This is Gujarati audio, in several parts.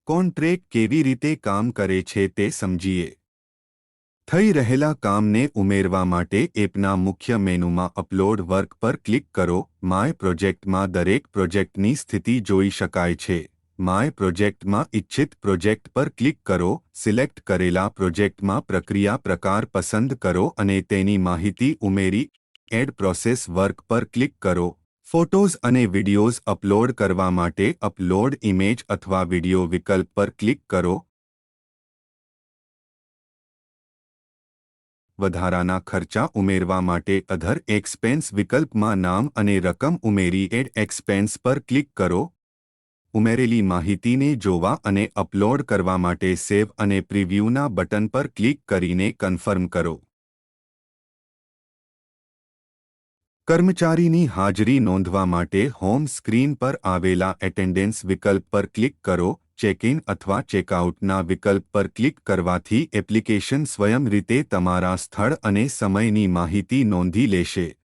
કોન્ટ્રેક્ટ કેવી રીતે કામ કરે છે તે સમજીએ. થઈ રહેલા કામને ઉમેરવા માટે એપના મુખ્ય મેનુમાં અપલોડ વર્ક પર ક્લિક કરો. માય પ્રોજેક્ટમાં દરેક પ્રોજેક્ટની સ્થિતિ જોઈ શકાય છે. માય પ્રોજેક્ટમાં ઇચ્છિત પ્રોજેક્ટ પર ક્લિક કરો. સિલેક્ટ કરેલા પ્રોજેક્ટમાં પ્રક્રિયા પ્રકાર પસંદ કરો અને તેની માહિતી ઉમેરી. એડ પ્રોસેસ વર્ક પર ક્લિક કરો. ફોટોઝ અને વિડિયોઝ અપલોડ કરવા માટે અપલોડ ઇમેજ અથવા વિડિયો વિકલ્પ પર ક્લિક કરો. વધારાના ખર્ચા ઉમેરવા માટે અધર એક્સપેન્સ વિકલ્પમાં નામ અને રકમ ઉમેરી એડ એક્સપેન્સ પર ક્લિક કરો. ઉમેરેલી માહિતીને જોવા અને અપલોડ કરવા માટે સેવ અને પ્રિવ્યૂના બટન પર ક્લિક કરીને કન્ફર્મ કરો. કર્મચારીની હાજરી નોંધવા માટે હોમ સ્ક્રીન પર આવેલા એટેન્ડન્સ વિકલ્પ પર ક્લિક કરો. ચેક-ઇન અથવા ચેકઆઉટના વિકલ્પ પર ક્લિક કરવાથી એપ્લિકેશન સ્વયં રીતે તમારા સ્થળ અને સમયની માહિતી નોંધી લેશે.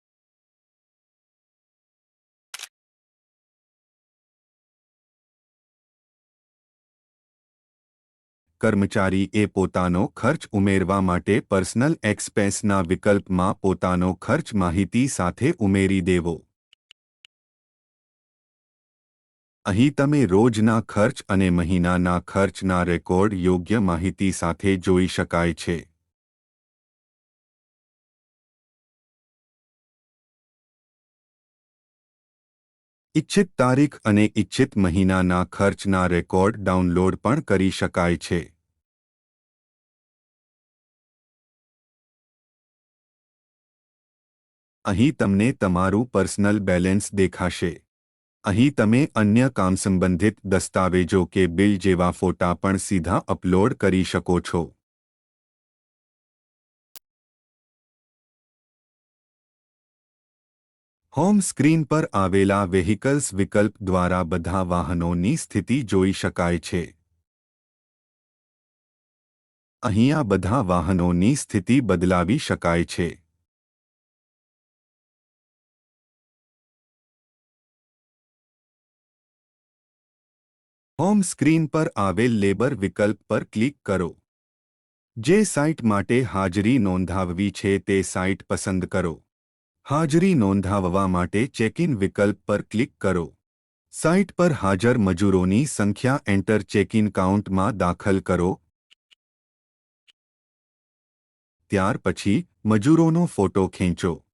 કર્મચારીએ પોતાનો ખર્ચ ઉમેરવા માટે પર્સનલ એક્સપેન્સના વિકલ્પમાં પોતાનો ખર્ચ માહિતી સાથે ઉમેરી દેવો. અહીં તમે રોજના ખર્ચ અને મહિનાના ખર્ચના રેકોર્ડ યોગ્ય માહિતી સાથે જોઈ શકાય છે. ઇચ્છિત તારીખ અને ઇચ્છિત મહિનાના ખર્ચના રેકોર્ડ ડાઉનલોડ પણ કરી શકાય છે. અહીં તમને તમારું પર્સનલ બેલેન્સ દેખાશે. અહીં તમે અન્ય કામ સંબંધિત દસ્તાવેજો કે બિલ જેવા ફોટા પણ સીધા અપલોડ કરી શકો છો. હોમ સ્ક્રીન પર આવેલા વેહિકલ્સ વિકલ્પ દ્વારા બધા વાહનોની સ્થિતિ જોઈ શકાય છે. અહીં આ બધા વાહનોની સ્થિતિ બદલાવી શકાય છે. હોમ સ્ક્રીન પર આવેલ લેબર વિકલ્પ પર ક્લિક કરો. જે સાઇટ માટે હાજરી નોંધાવવી છે તે સાઇટ પસંદ કરો. હાજરી નોંધાવવા માટે ચેક-ઇન વિકલ્પ પર ક્લિક કરો. સાઇટ પર હાજર મજૂરોની સંખ્યા એન્ટર ચેક-ઇન કાઉન્ટમાં દાખલ કરો. ત્યાર પછી મજૂરોનો ફોટો ખેંચો.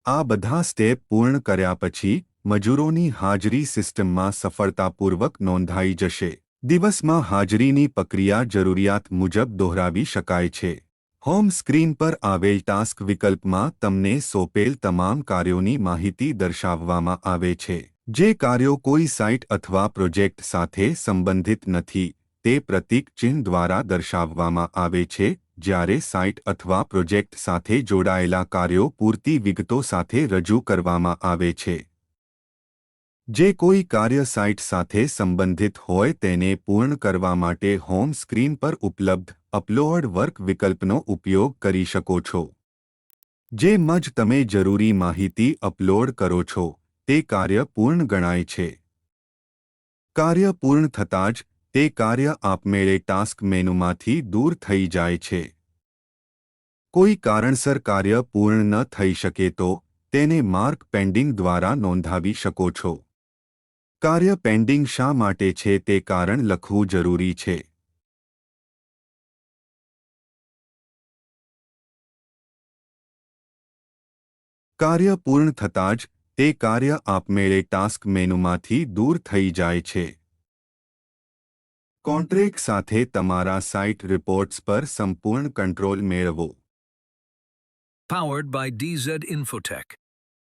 આ બધા સ્ટેપ પૂર્ણ કર્યા પછી મજૂરોની હાજરી સિસ્ટમમાં સફળતાપૂર્વક નોંધાઈ જશે. દિવસમાં હાજરીની પ્રક્રિયા જરૂરિયાત મુજબ દોહરાવી શકાય છે. હોમ સ્ક્રીન પર આવેલ ટાસ્ક વિકલ્પમાં તમને સોંપેલ તમામ કાર્યોની માહિતી દર્શાવવામાં આવે છે. જે કાર્યો કોઈ સાઇટ અથવા પ્રોજેક્ટ સાથે સંબંધિત નથી તે પ્રતીક ચિહ્ન દ્વારા દર્શાવવામાં આવે છે. જ્યારે સાઇટ અથવા પ્રોજેક્ટ સાથે જોડાયેલા કાર્યો પૂરતી વિગતો સાથે રજૂ કરવામાં આવે છે. જે કોઈ કાર્ય સાઇટ સાથે સંબંધિત હોય તેને પૂર્ણ કરવા માટે હોમ સ્ક્રીન પર ઉપલબ્ધ અપલોડ વર્ક વિકલ્પનો ઉપયોગ કરી શકો છો. જેમ જ તમે જરૂરી માહિતી અપલોડ કરો છો તે કાર્ય પૂર્ણ ગણાય છે. કાર્ય પૂર્ણ થતાં જ તે કાર્ય આપમેળે ટાસ્ક મેનુમાંથી દૂર થઈ જાય છે. કોઈ કારણસર કાર્ય પૂર્ણ ન થઈ શકે તો તેને માર્ક પેન્ડિંગ દ્વારા નોંધાવી શકો છો. કાર્ય પેન્ડિંગ શા માટે છે તે કારણ લખવું જરૂરી છે. કાર્ય પૂર્ણ થતાં જ તે કાર્ય આપમેળે ટાસ્ક મેનુમાંથી દૂર થઈ જાય છે. કોન્ટ્રેક્ટ સાથે તમારા સાઇટ રિપોર્ટ્સ પર સંપૂર્ણ કંટ્રોલ મેળવો. Powered by DZ Infotech.